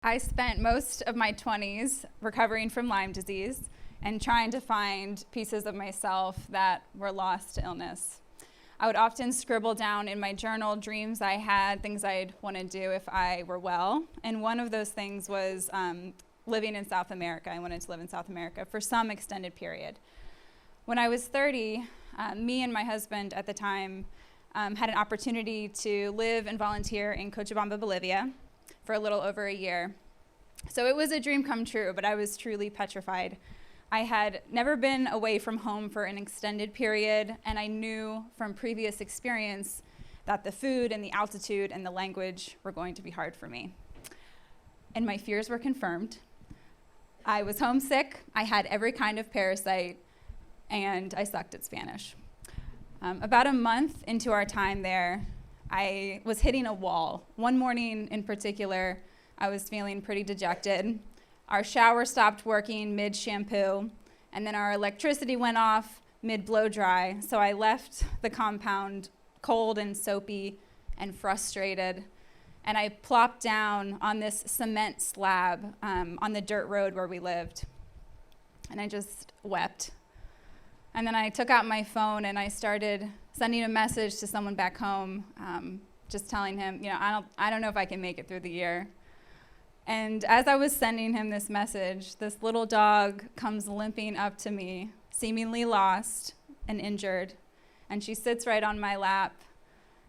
I spent most of my 20s recovering from Lyme disease and trying to find pieces of myself that were lost to illness. I would often scribble down in my journal dreams I had, things I'd want to do if I were well, and one of those things was living in South America. I wanted to live in South America for some extended period. When I was 30, me and my husband at the time had an opportunity to live and volunteer in Cochabamba, Bolivia for a little over a year. So it was a dream come true, but I was truly petrified. I had never been away from home for an extended period, and I knew from previous experience that the food and the altitude and the language were going to be hard for me. And my fears were confirmed. I was homesick, I had every kind of parasite, and I sucked at Spanish. About a month into our time there, I was hitting a wall. One morning in particular, I was feeling pretty dejected. Our shower stopped working mid-shampoo, and then our electricity went off mid-blow dry, so I left the compound cold and soapy and frustrated, and I plopped down on this cement slab on the dirt road where we lived, and I just wept. And then I took out my phone and I started sending a message to someone back home, just telling him, I don't know if I can make it through the year. And as I was sending him this message, this little dog comes limping up to me, seemingly lost and injured, and she sits right on my lap.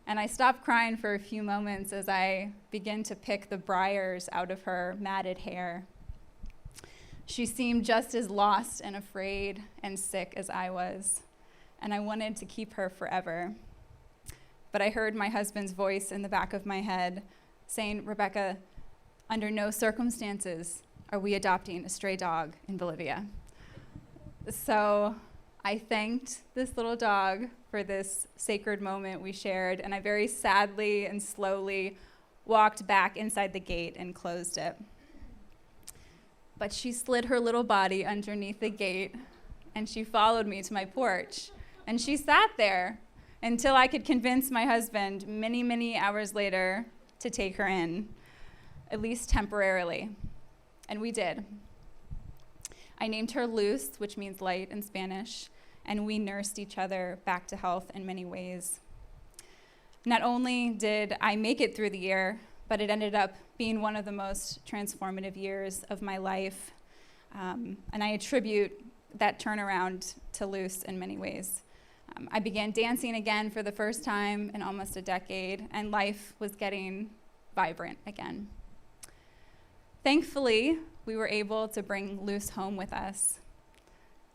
And I stop crying for a few moments as I begin to pick the briars out of her matted hair. She seemed just as lost and afraid and sick as I was, and I wanted to keep her forever. But I heard my husband's voice in the back of my head saying, "Rebekah, under no circumstances are we adopting a stray dog in Bolivia." So I thanked this little dog for this sacred moment we shared, and I very sadly and slowly walked back inside the gate and closed it. But she slid her little body underneath the gate, and she followed me to my porch, and she sat there until I could convince my husband many, many hours later to take her in, at least temporarily, and we did. I named her Luz, which means light in Spanish, and we nursed each other back to health in many ways. Not only did I make it through the year, but it ended up being one of the most transformative years of my life, and I attribute that turnaround to Luz in many ways. I began dancing again for the first time in almost a decade, and life was getting vibrant again. Thankfully, we were able to bring Luz home with us.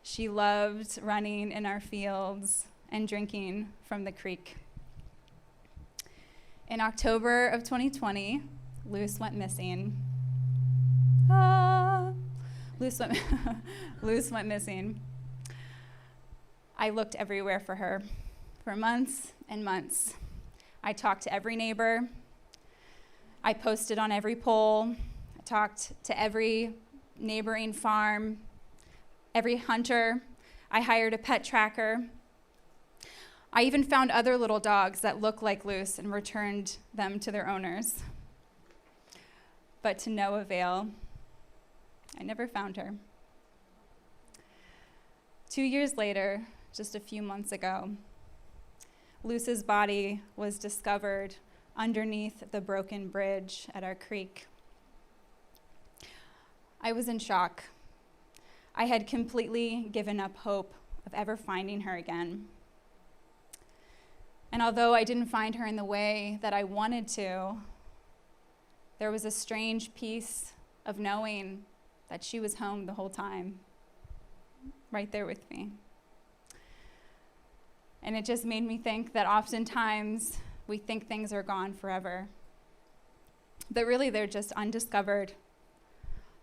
She loved running in our fields and drinking from the creek. In October of 2020, Luz went missing. Luz went missing. I looked everywhere for her for months and months. I talked to every neighbor. I posted on every pole. I talked to every neighboring farm, every hunter. I hired a pet tracker. I even found other little dogs that looked like Luz and returned them to their owners. But to no avail. I never found her. 2 years later, just a few months ago, Luz's body was discovered underneath the broken bridge at our creek. I was in shock. I had completely given up hope of ever finding her again. And although I didn't find her in the way that I wanted to, there was a strange peace of knowing that she was home the whole time, right there with me. And it just made me think that oftentimes we think things are gone forever, but really they're just undiscovered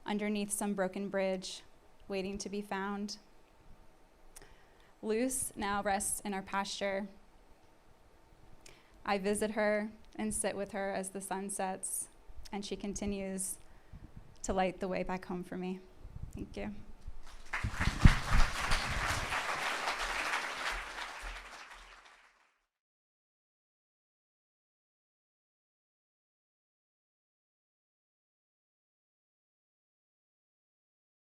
underneath some broken bridge, waiting to be found. Luz now rests in our pasture. I visit her and sit with her as the sun sets, and she continues to light the way back home for me. Thank you.